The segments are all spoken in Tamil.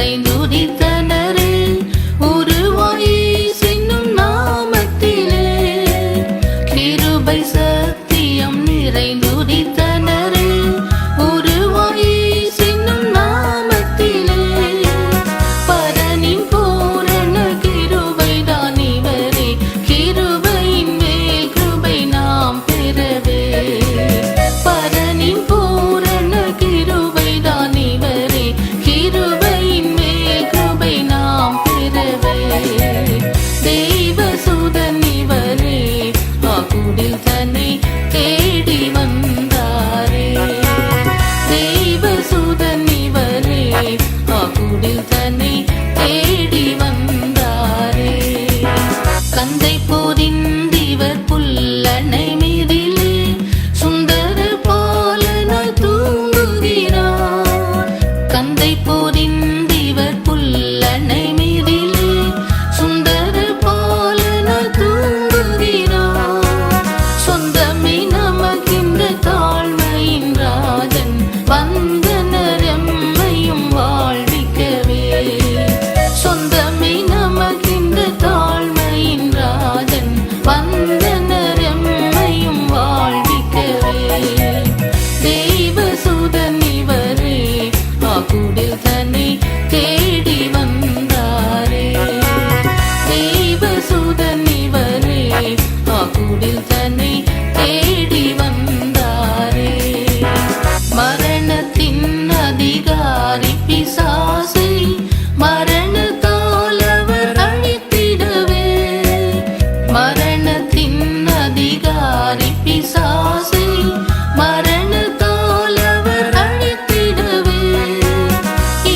நிறைந்துதித்தனரே உருவாய் என்னும் நாமத்திலே கிருபை சத்தியம் நிறைந்துதித்தனரே உருவாய் என்னும் நாமத்திலே பரனின் பூரண கிருபைதான் இவரே கிருபையின் மேல் கிருபை நாம் பெறவே பரனின் பூரண கிருபைதான் இவரே கிருபையின் மேல் கிருபை நாம் பெறவே தெய்வசுதன் இவரே ஆகுடில் தன்னை தேடி வந்தாரே தெய்வசுதன் இவரே ஆகுடில் தன்னை தேடி வந்தாரே கந்தை போதிந்திவர் புல்லணை மீதிலே சுந்தர பாலனாய் தூங்குகிறார் கந்தை போதிந்திவர் புல்லணை மீதிலே சுந்தர பாலனாய் தூங்குகிறார் சொந்தமே நமக்கின்ற தாழ்மையின் ராஜன் வந்தனரெம்மையும் வாழ்விக்கவே சொந்தமே நமக்கின்ற தாழ்மையின் ராஜன் வந்தனரெம்மையும் வாழ்விக்கவே தெய்வசுதன் இவரே ஆகுடில் தன்னை தேடி வந்தாரே தெய்வசுதன் இவரே ஆகுடில் தன்னை தேடி வந்தாரே மரணத்தின் அதிகாரி பிசாசை மரணத்தால் அவர் அழித்திடவே மரணத்தின் அதிகாரி பிசாசை மரணத்தால் அவர் அழித்திடவே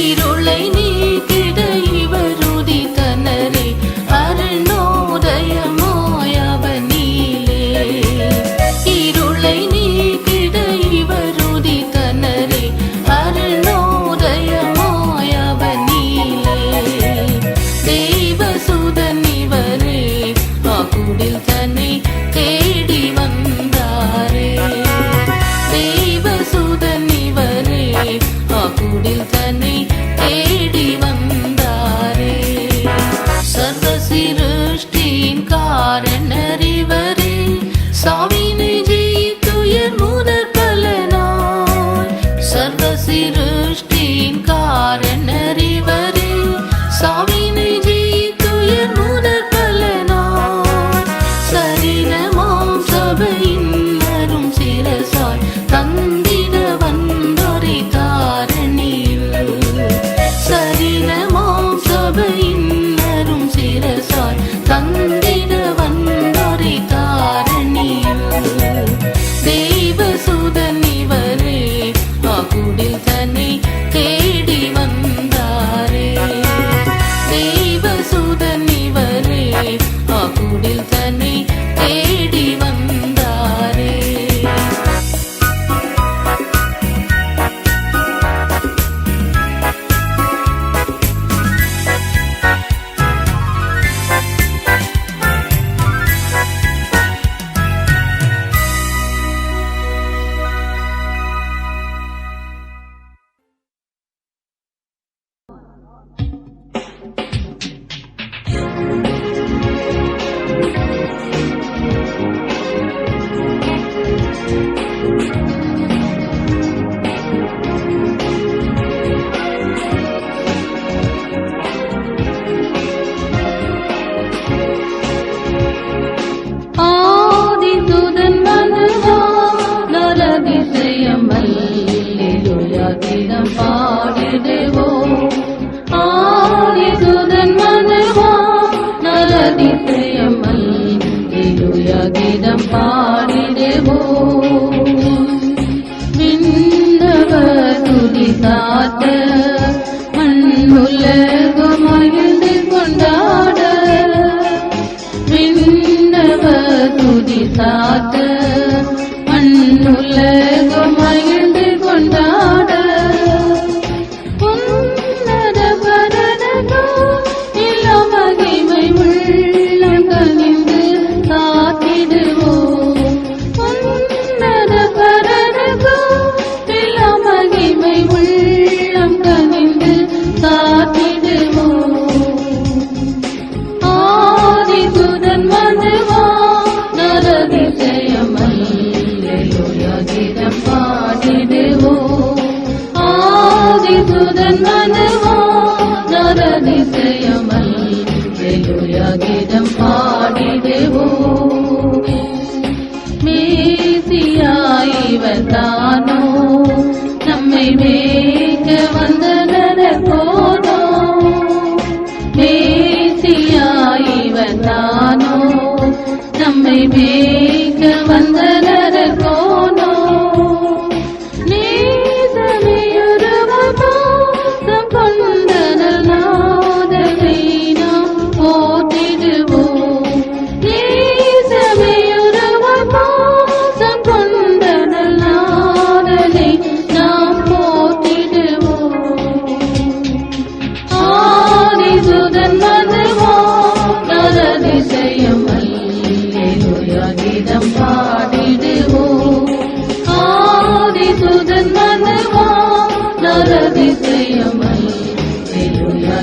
இருளை நீக்கிட இவர் உதித்தனரே அருணோதயமாய் அவனிலே இருளை நீக்கிட இவர் உதித்தனரே அருணோதயமாய் அவனிலே தெய்வசுதன் இவரே ஆகுடில் தன்னை தேடி வந்தாரே தெய்வசுதன் இவரே ஆகுடில் தன்னை தேடி வந்தாரே சர்வ சிருஷ்டியின் காரணர் இவரே சாவினை ஜெயித்துயர் முதற் பலனாய் சர்வ சிருஷ்டியின் காரணர் இவரே சாவினை ஜெயித்துயர் முதற் பலனாய் சரீரமாம் சபையின் அரும் சிரசாய் தந்திட வந்தோரை தாரணியில் சரீரமாம் சபையின் அரும் சிரசாய் தந்திட வந்தோரை தாரணியில் தெய்வசுதன் இவரே ஆகுடில் தன்னை தேடி வந்தாரே தெய்வசுதன் இவரே ஆகுடில் தன்னை தேடி வந்தாரே ஆதிசுதன் மனுவா நரதிசயம் அல்லேலூயா கீதம் பாடிடுவோம் ஆதிசுதன் மனுவா நரதிசயம் அல்லேலூயா கீதம் பாடிடுவோம் விண்ணவர் துதி சாத்த மண்ணுலகம் மகிழ்ந்து கொண்டாட விண்ணவர் துதி சாத்த மண்ணுலகம் மகிழ்ந்து கொண்டாட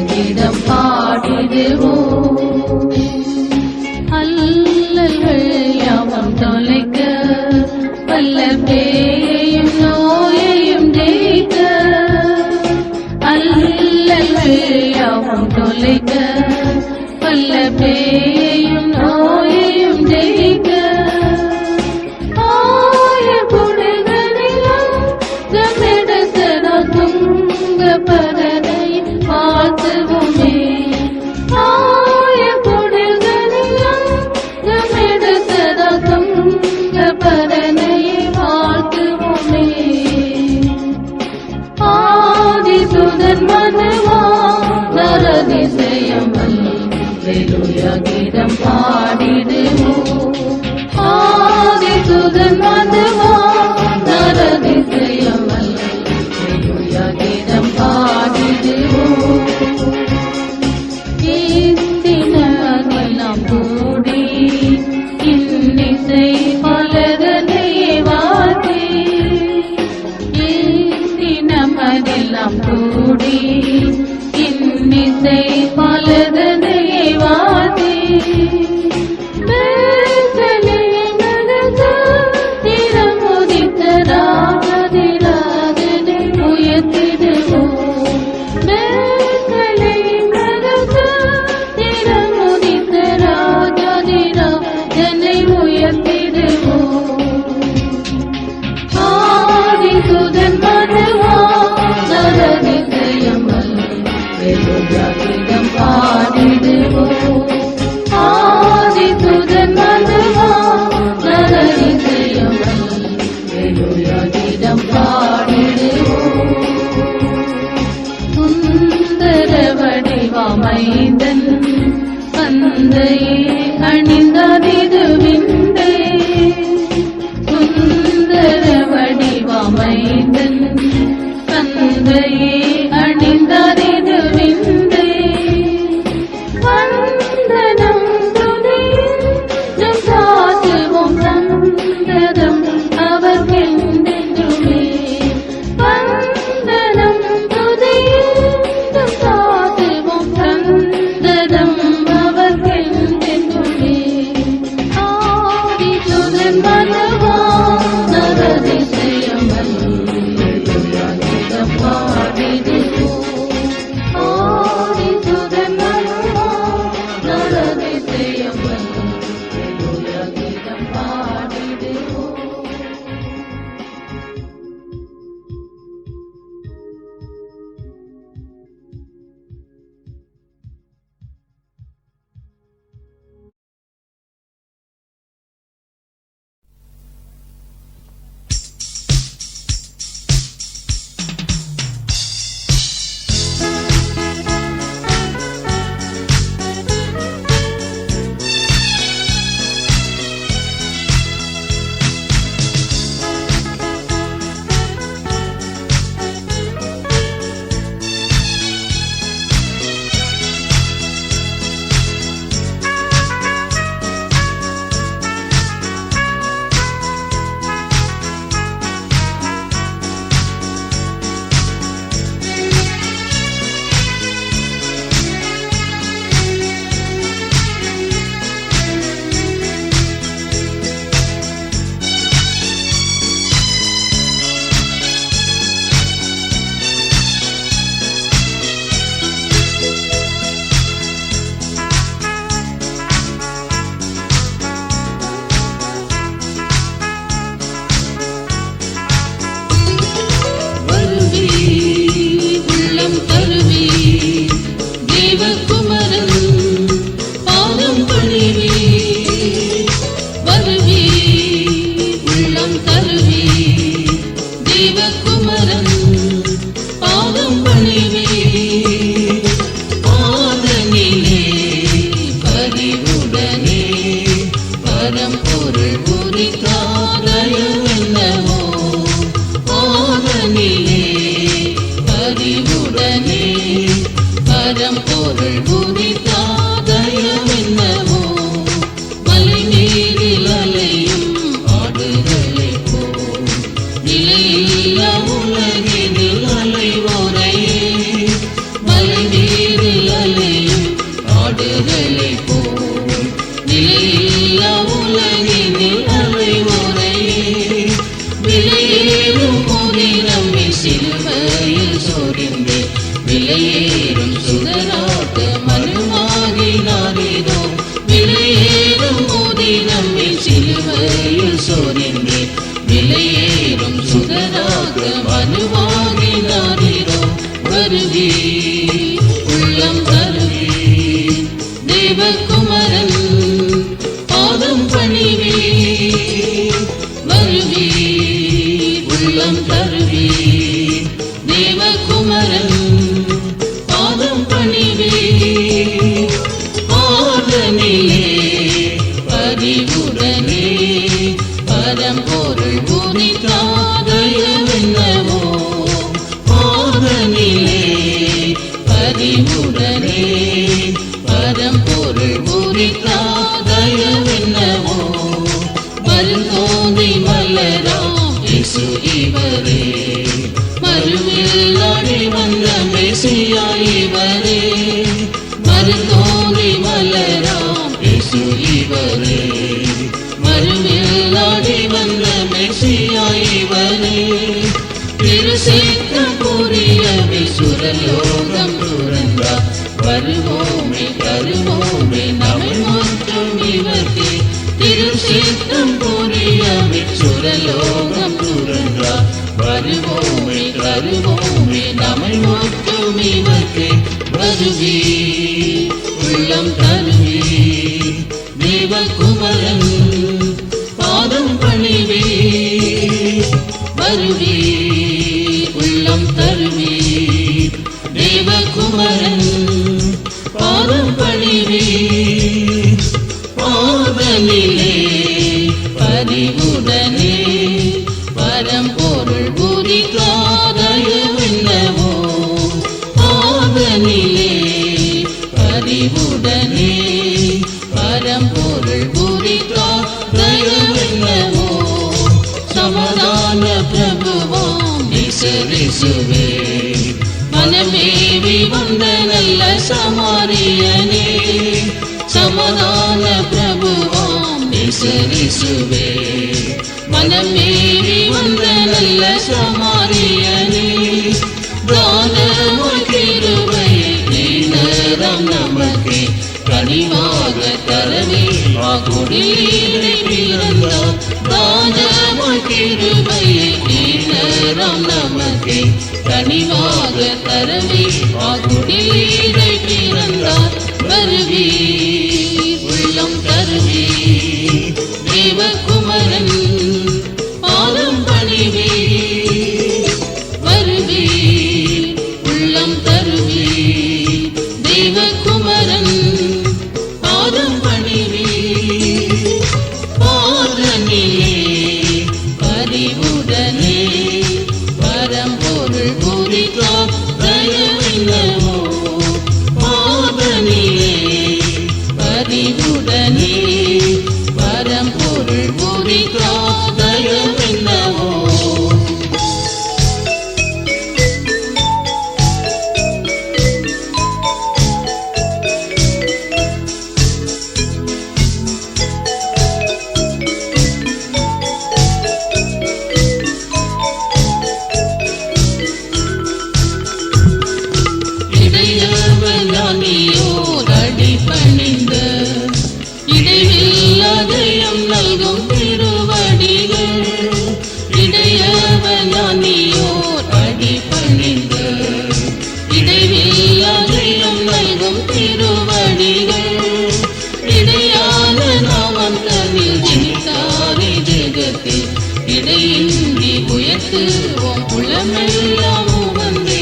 கீதம் பாடிடுவோம். அல்லல்கள் யாவும் தொலைக்க வல்ல பேயையும் நோயையும் ஜெயிக்க. அல்லல்கள் யாவும் தொலைக்க வல்ல பேயையும் நோயையும் ஜெயிக்க. வாழ்த்துவோமே பரனையை வாழ்த்துவோமே. ஆதிசுதன் மனுவா நரதிசயம் அல்லேலூயா கீதம் பாடிடுவோம். ஆதிசுதன் மனுவா நரதிசயம் அல்லேலூயா கீதம் பாடிடுவோம். கூடி இன்னிசை பலதனையே வாதி. நமதெல்லாம் கூடி இன்னிசை பலதனையே வாதி. திறமுதித்த ராஜதிராஜனை உயர்த்திடுவோம். மைந்தன் தந்தையே அணிந்ததிது விந்தை. சுந்தர வடிவமைந்தன் தந்தையே அணிந்ததிது விந்தை. வந்தனம் துதியும் சாத்துவோம் சந்ததம் அவர்கென்றென்றுமே. வந்தனம் துதியும் சாத்துவோம் சந்ததம் அவர்கென்றென்றுமே. ஆதிசுதன் மனுவா நரதிசயம் அல்லேலூயா கீதம் பாடிடுவோம். ஆதிசுதன் மனுவா நரதிசயம் அல்லேலூயா கீதம் பாடிடுவோம். உலகினில் அலைவோரையே மலை மீது பரிவுடனே பரம்பொருள் பூரித்தார் தயவென்னவோ மருந்தோதி மலராம் இயேசு இவரே மறுவில் நாடி வந்த மெசியா இவரே மருந்தோதி மலராம் இயேசு இவரே மறுவில் நாடி வந்த மெசியா இவரே திருசித்தம் புரியவே சுரலோகம் துறந்தார் வருவோமே வருவோமே நம்மை மாற்றும் இவர்க்கே திருசித்தம் புரியவே சுரலோகம் துறந்தார் வருவோமே வருவோமே நம்மை மாற்றும் இவர்க்கே வருவி உள்ளம் தருவி தேவகுமரன் பாதம் பணிவே வருவி உள்ளம் தருவி தேவகுமரன் பாதம் பணிவே பாதனிலே பரிவுடனே பரம்பொருள் பூரிக்காதயவென்னவோ பாதனிலே பரிவுடனே பரம்பொருள் பூரிக்காதயவென்னவோ சமாதான பிரபுவாம் இயேசுவே மனமேவி வந்த நல்ல சமாரியனே சமாதான பிரபுவாம் இயேசுவே மனமேவி வந்த நல்ல சமாரியனே தானமாய் கிருபையை நீனரம் நமக்கே கனிவாக தரவே ஆகுடியிலே பிறந்தார் தானமாய் கிருபையை நீனரம் நமக்கே கனிவாக தரவே ஆகுடியிலே பிறந்தார் வருவி உள்ளம் தருவி தேவகுமரன் பாதம் பணிவே வருவி உள்ளம் தருவி தேவகுமரன் பாதம் பணிவே பாதனிலே பரிவுடனே பரம்பொருள் பூரித்தார் தயவென்னவோ பாதனிலே பரிவுடனே பரம்பொருள் பூரித்தார் தயவென்னவோ இடையவனானியோரடி பணிந்த இடைவில்லாதயம் நல்கும் திருவடிகள் இடையவனானியோர் அடி பணிந்த இடைவில்லாதயம் நல்கும் திருவடிகள் இடையான நாமம் தனில் ஜனித்தாரே ஜெகத்தில் இடையின்றி உயர்த்துவோம் உளமெல்லாம் வந்தே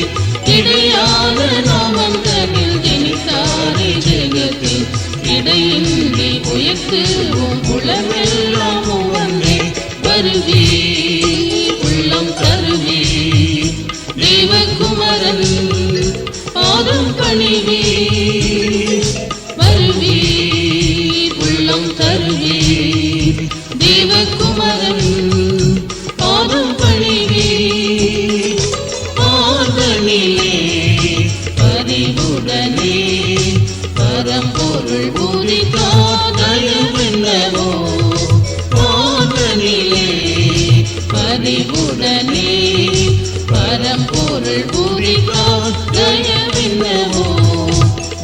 இடையான நாமம் தனில் ஜனித்தாரே ஜெகத்தில் இடையின்றி உயர்த்துவோம் உளமெல்லாம் வந்தே வருவி உள்ளம் தருவி தேவகுமரன் பாதம் பணிவே வருவி உள்ளம் தருவி தேவகுமரன் பாதம் பணிவே பாதனிலே பரிவுடனே பரம்பொருள் பூரிக்காதயவென்னவோ பாதனிலே பரிவுடனே பரம்பொருள் பூரிக்காதயவென்னவோ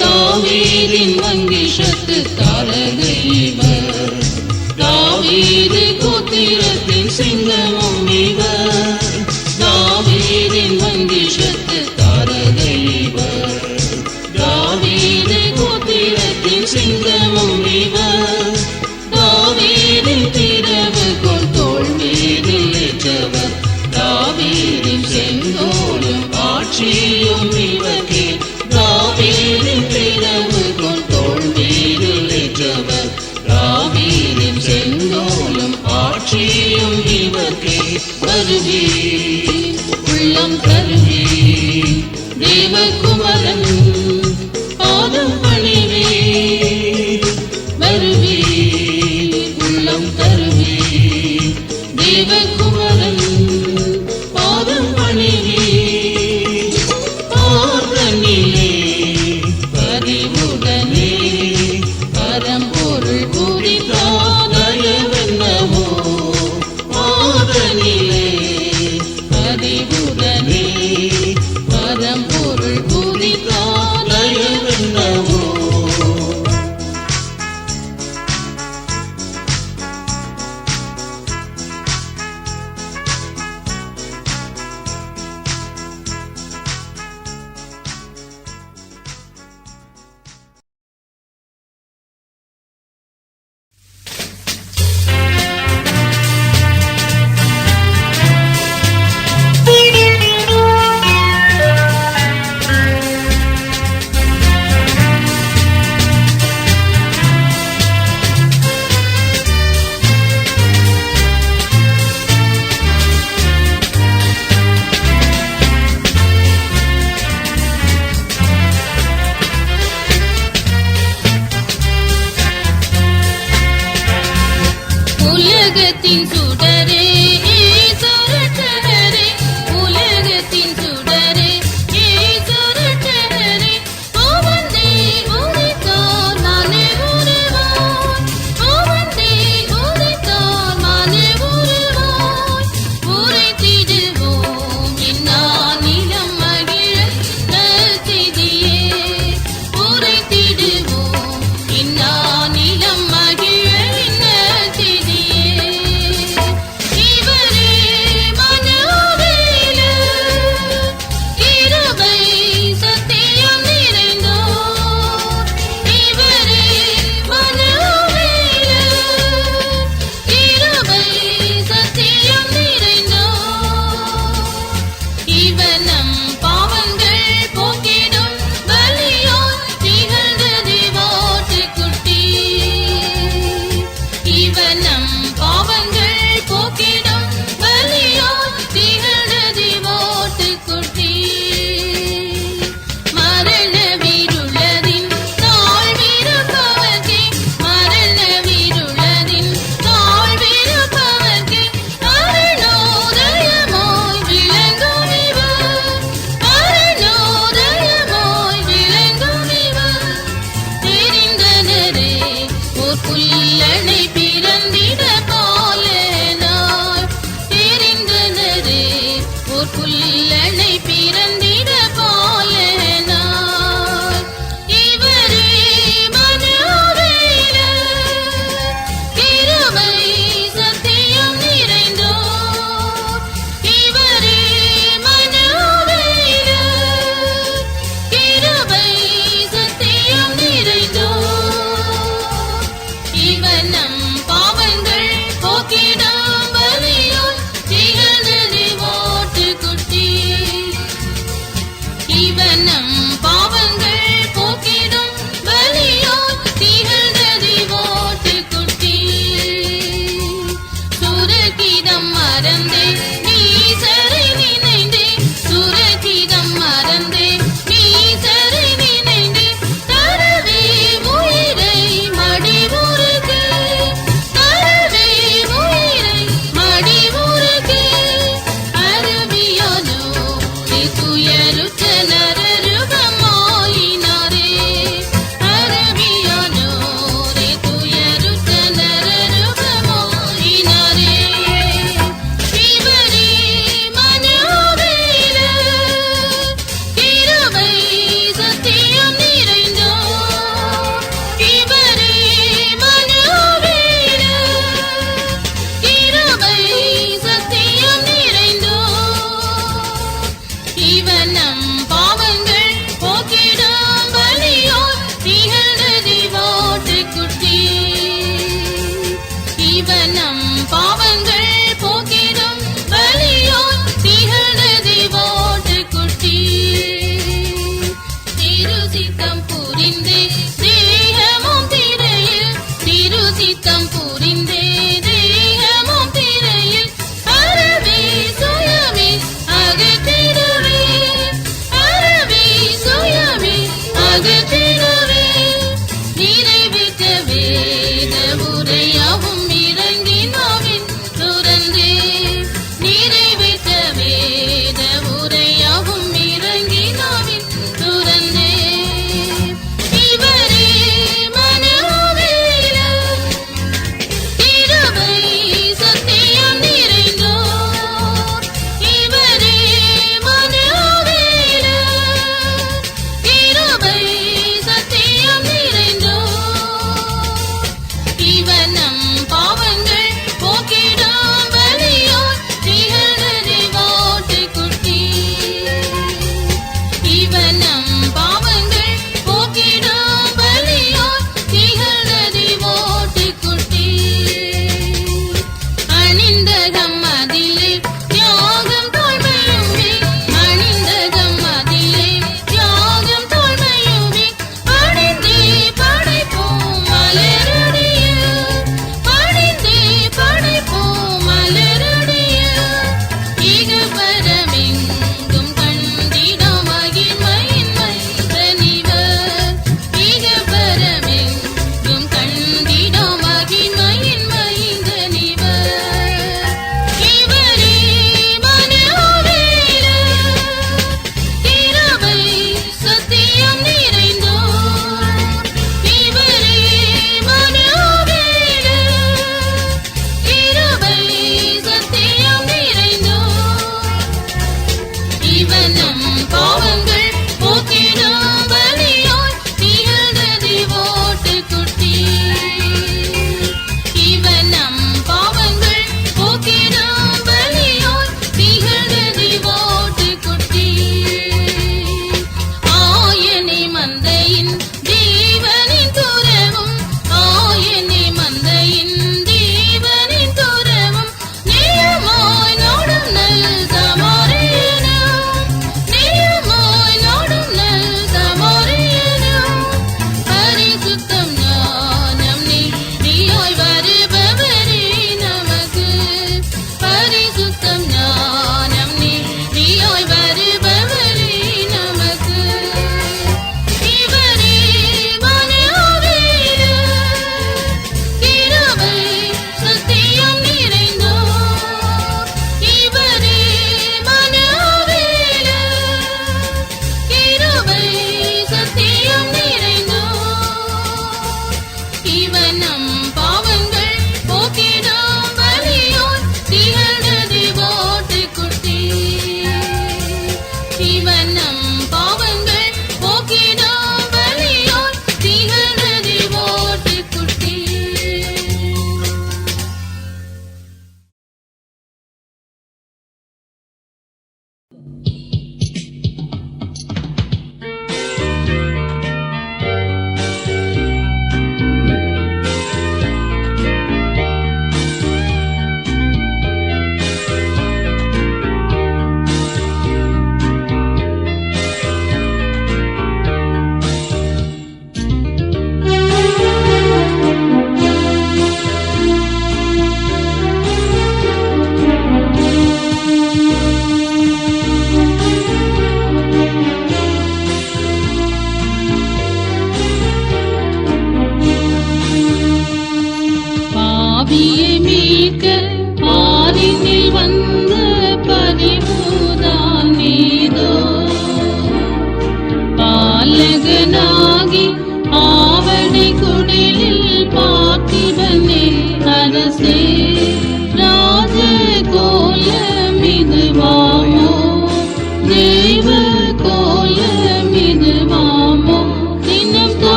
தாவீதின் மங்கிஷத்து தாரகை இவர் தாவீது கோத்திரத்தின் சிங்கமும் இவர் தாவீதின் மங்கிஷத்து தாரகை இவர் தாவீது கோத்திரத்தின் சிங்கமும் இவர் தாவீதின் திறவுகோல் தோள் மீதில் ஏற்றவர் தாவீதின் செங்கோலும் ஆட்சியும் இவர்க்கே தாவீதின் திறவுகோல் தோள் மீதில் உலகத்தின் சுடரே ஈஸ்வரச்சரரே உலகத்தின் சுடரே ஈஸ்வரச்சரரே ஓவந்தே உதித்தார் நானே உருவாய் ஓவந்தே உதித்தார் நானே உருவாய் உரைத்திடுவோம் இந்நானிலம் மகிழ நற்செய்தியே உரைத்திடுவோம் இந்நானிலம் மகிழ நற்செய்தியே இவரே மனோவேல கிருபை சத்தியம் நிறைந்தோர் இவரே மனோவேல கிருபை சத்தியம் நிறைந்தோர் இவர் நம் பாவங்கள் போக்கிடும் பலியோர் திகழ்ந்த தேவாட்டுக்குட்டி இவர் நம் பாவங்கள் போக்கிடும் பலியோர் திகழ்ந்த தேவாட்டுக்குட்டி மரண வீருள்ளதின் தாழ்விருப்பவர்க்கே மரண வீருள்ளதின் தாழ்விருப்பவர்க்கே அருணோதயமாய் விளங்கும் இவர் அருணோதயமாய் விளங்கும் இவர் தெரிந்தனரே ஓர் புல்லனை பிறந்திட பாலனாய் தெரிந்தனரே ஓர் புல்லனை பிறந்திட பாலனாய் இவரே மனோவேல கிருபை சத்தியம் நிறைந்தோர் இவரே மனோவேல கிருபை சத்தியம் நிறைந்தோர் இவர் நம் பாவங்கள் போக்கிடும் பலியோர் திகழ்ந்த தேவாட்டுக்குட்டி இவர் நம் பாவங்கள் போக்கிடும் பலியோர் திகழ்ந்த தேவாட்டுக்குட்டி சுரகிதம் மறந்தே நீசரை நினைந்தே சுரகிதம் மறந்தே நீசரை நினைந்தே தரவே உயிரை மடிவுருகே தரவே உயிரை மடிவுருகே அரபியானோ துயருற்ற நரருகமாயினாரே அரபியானோ துயருற்ற நரருகமாயினாரே இவரே மனோவேல கிருபை சத்தியம் நிறைந்தோர் இவரே மனோவேல கிருபை சத்தியம் நிறைந்தோர் இவர் நம் பாவங்கள் போக்கிடும் பலியோர் திகழ்ந்த தேவாட்டுக்குட்டி இவர் நம் பாவங்கள் போக்கிடும் பலியோர் திகழ்ந்த தேவாட்டுக்குட்டி திருசித்தம் புரிந்தே தேகமும் திரையில் திருசித்தம் புரிந்தே தேகமும் திரையில் அறவே சுயமே அகற்றிடுவே அறவே சுயமே அகற்றிடுவே நிறைவேற்ற வேத உரையாவும் இறங்கினாவின் துறந்தே நிறைவேற்ற வேத உரையாவும் இறங்கினாவின் துறந்தே இவரே மனோவேல கிருபை சத்தியம் நிறைந்தோர் இவரே மனோவேல கிருபை சத்தியம்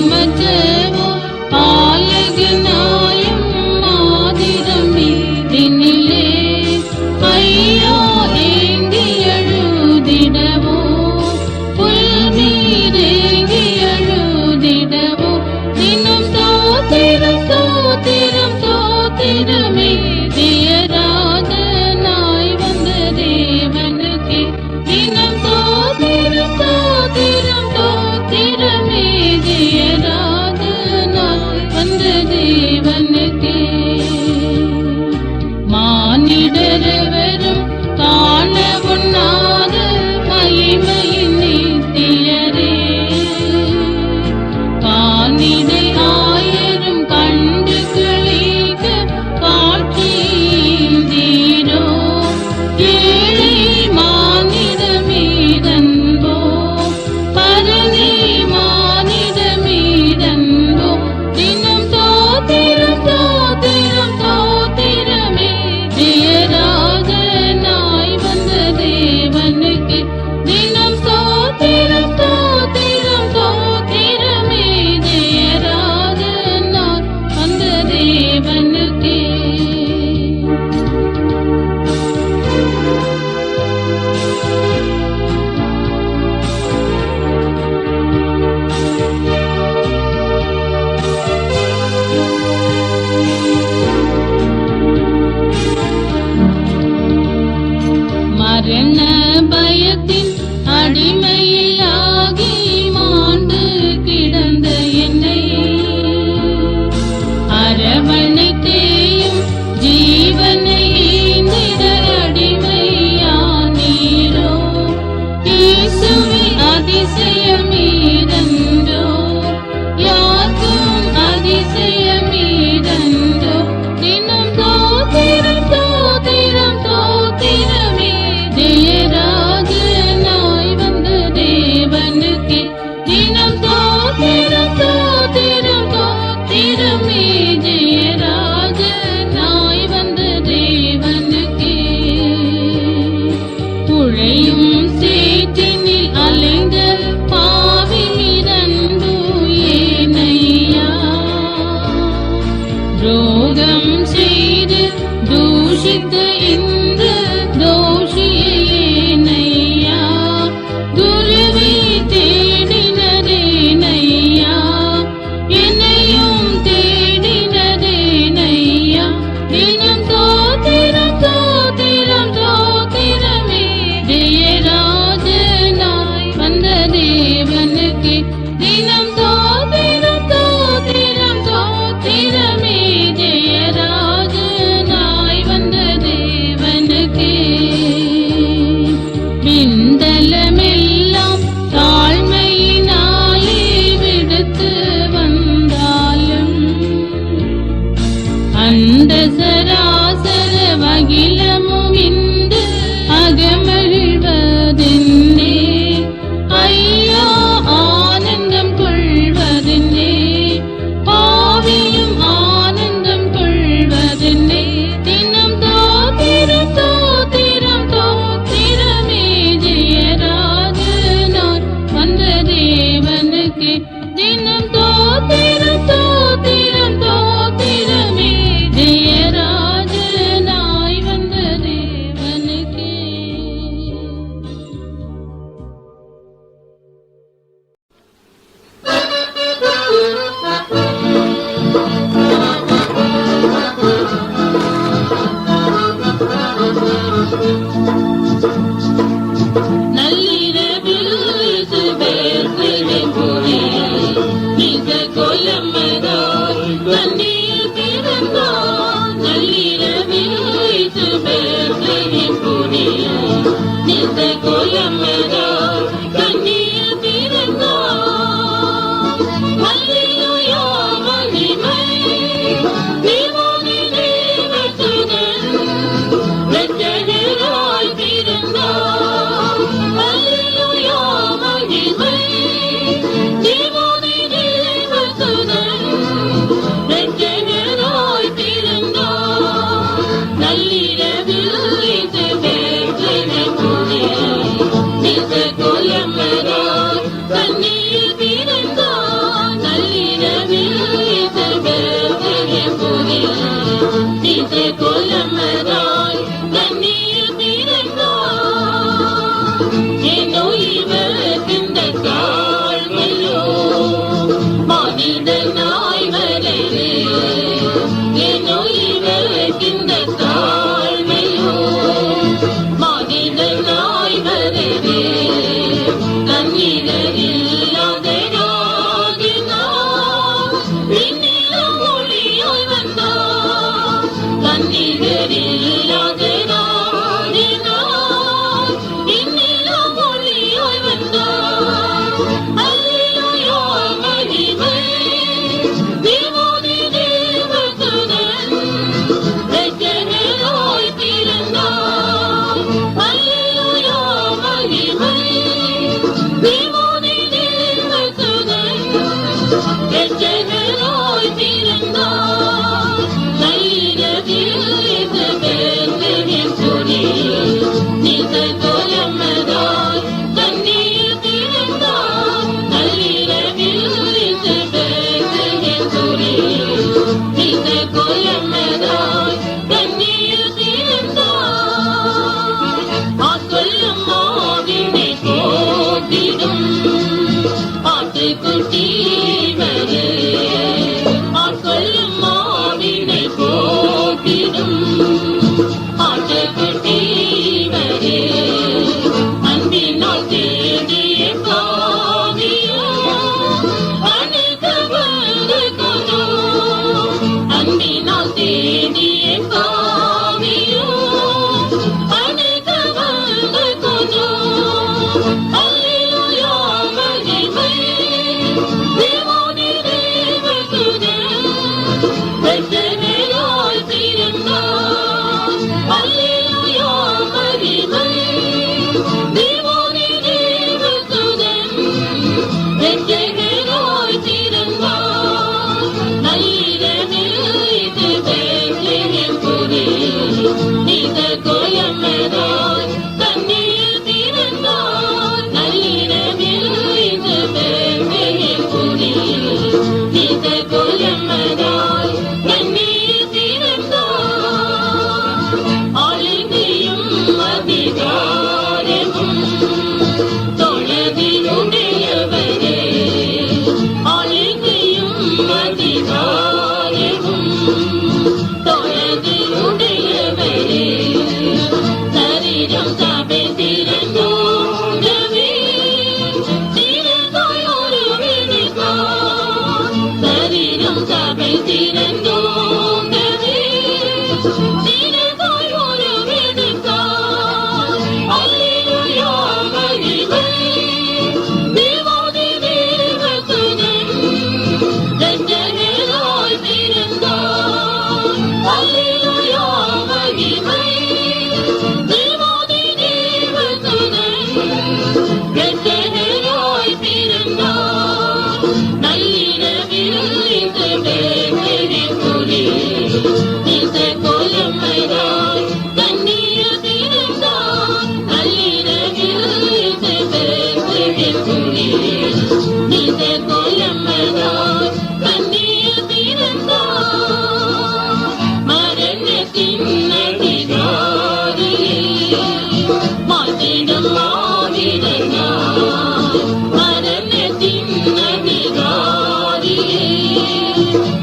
மற்றவோ பாலகனாயும் மாதிரம் நீதினிலே ஐயோ ஏங்கி எழுதிடவோ புல்நீரேங்கி எழுதிடவோ தினம் தோத்திரம் தோத்திரம் தோத்திரமே ஜெயராஜனாய் வந்த தேவனுக்கே தினம் தோத்திரம் தோத்திரம் தோத்திரமே ஜெயராஜனாய் வந்த தேவன்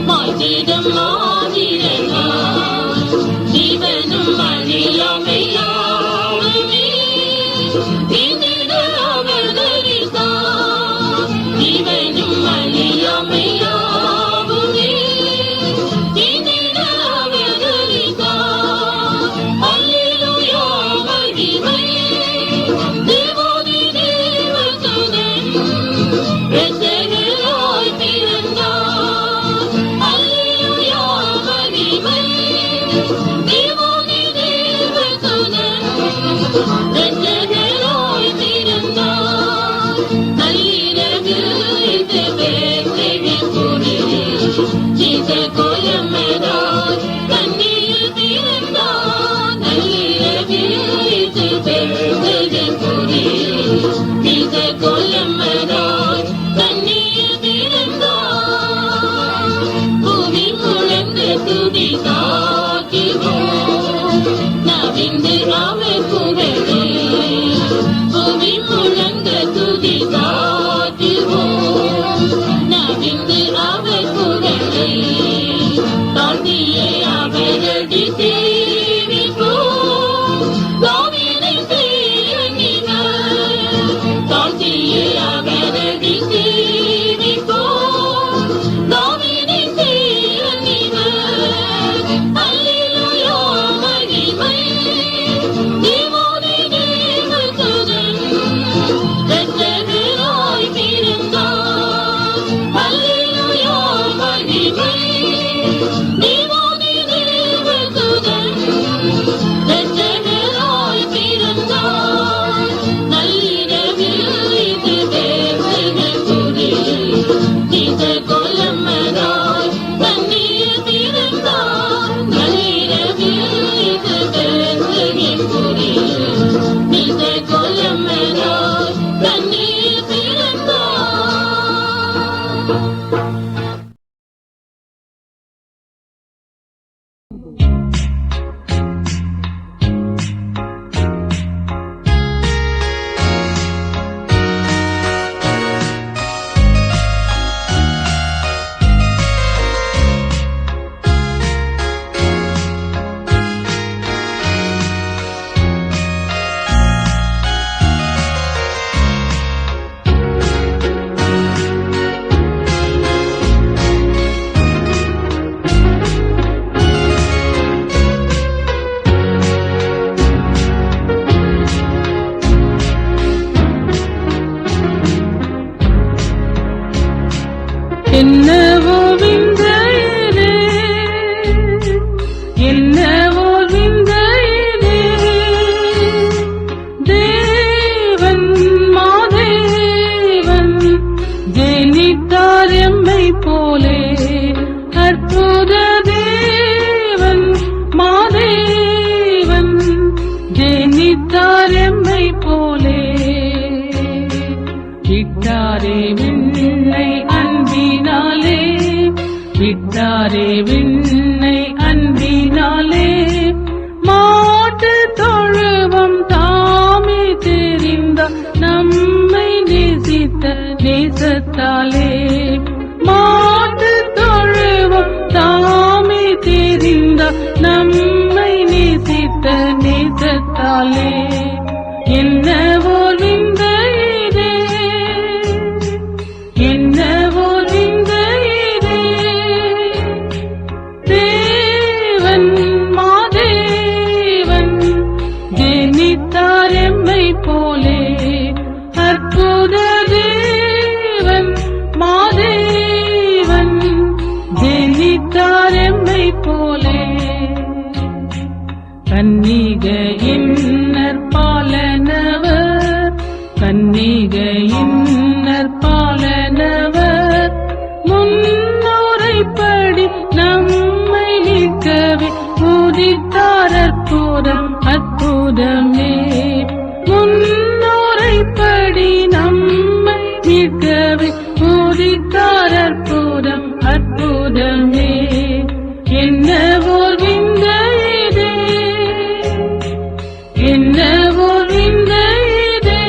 மாற்றிடம் மாதிரனாய் ஜீவனும் அழியாமையாகவே இந்திட அவதரித்தார். ஜீவனும் அழியாமையாகவே இந்திட அவதரித்தார். அல்லேலூயா மகிமை தேவாதி தேவதூதன் இரட்சகராய் பிறந்தார். அல்லேலூயா மகிமை தேவாதி தேவதூதன் இரட்சகராய் பிறந்தார். நள்ளிரவு இது பெத்லகேமில் ஜீசஸ் கோலமதாய் கன்னியில் பிறந்தார். நள்ளிரவு இது பெத்லகேமில் ஜீசஸ் கோலமதாய் கன்னியில் பிறந்தார். பூமி முழங்கு துதி காட்டுவோம் நவிந்து அவர் புகழே. பூமி முழங்க துதி காட்டுவோம் நவிந்து அவர் புகழே. தாழ்த்தியே அவரடி சேவிப்போம் தாவீதை சேயனிவர். தாழ்த்தியே அவரடி சேவிப்போம் தாவீதை சேயனிவர். அல்லேலூயா மகிமை தேவாதி தேவதூதன் இரட்சகராய் பிறந்தார். அல்லேலூயா மகிமை தேவாதி தேவதூதன் இரட்சகராய் பிறந்தார். நள்ளிரவில் இது பெத்லகேமில் ஜீசஸ் கோலமதாய் கன்னியில் பிறந்தார். நள்ளிரவில் இது பெத்லகேமில் ஜீசஸ் கோலமதாய் கன்னியில் பிறந்தார். என்னவோ விந்தையிலே, என்னவோ விந்தையிலே, தேவன் மாதேவன் ஜெனித்தார் எம்மை போலே. அற்புத தேவன் மாதேவன் ஜெனித்தார் எம்மை போலே. விட்டாரே விண்ணை அன்பினாலே, விட்டாரே விண்ணை அன்பினாலே. மாட்டு தொழுவம் தாமே தெரிந்த நம்மை நேசித்த நேசத்தாலே. மாட்டு தொழுவம் தாமே தெரிந்த நம்மை நேசித்த நேசத்தாலே. என்னவோ விந்தையிலே, என்னவோ விந்தையிலே, தேவன் மாதேவன் ஜெனித்தார் எம்மை போலே. அற்புத தேவன் மாதேவன் ஜெனித்தார் எம்மை போலே. கன்னிகையின் நற்பாலனவர், கன்னிகையின் நற்பாலனவர் முன்னுரைப்படி நம்மை மீட்கவே உதித்தார். அற்புதம் அற்புதமே. முன்னுரைப்படி நம்மை மீட்கவே உதித்தார். அற்புதம் அற்புதமே. என்னவோ விந்தையிலே, என்னவோ விந்தையிலே,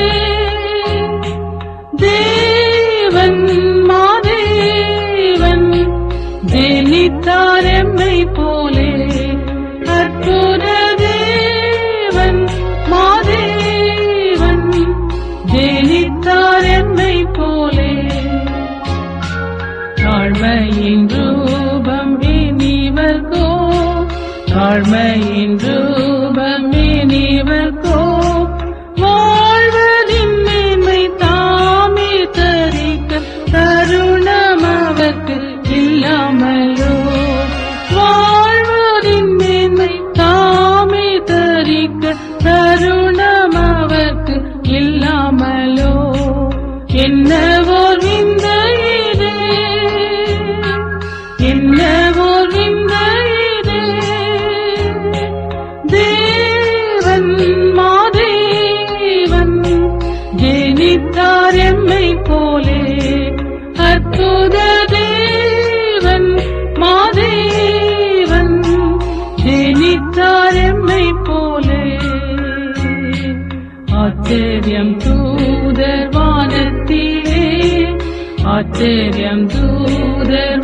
தேவன் மாதேவன் ஜெனித்தார் எம்மை போலே அற்புத தேவன் மாதேவன் ஜெனித்தார் எம்மை போலே தாழ்மையின் ரூபம் இனிவர்கோ தாழ்மையின் ரூபம் இனிவர்கோ வாழ்வதின் மேன்மை தாமே தரிக்க தருணம் அவர்க்கு இல்லாமலோ வாழ்வதின் மேன்மை தாமே தரிக்க தருணம் அவர்க்கு இல்லாமலோ என்னவோர் விந்த இதே என்னவோர் விந்த இதே தேவன் மாதேவன் ஜெனித்தார் எம்மை போலே அற்புத தேவன் மாதேவன் ஜெனித்தார் எம்மை போலே ஆச்சரியம் தூதர் வானத்திலே ஆச்சரியம் தூதர்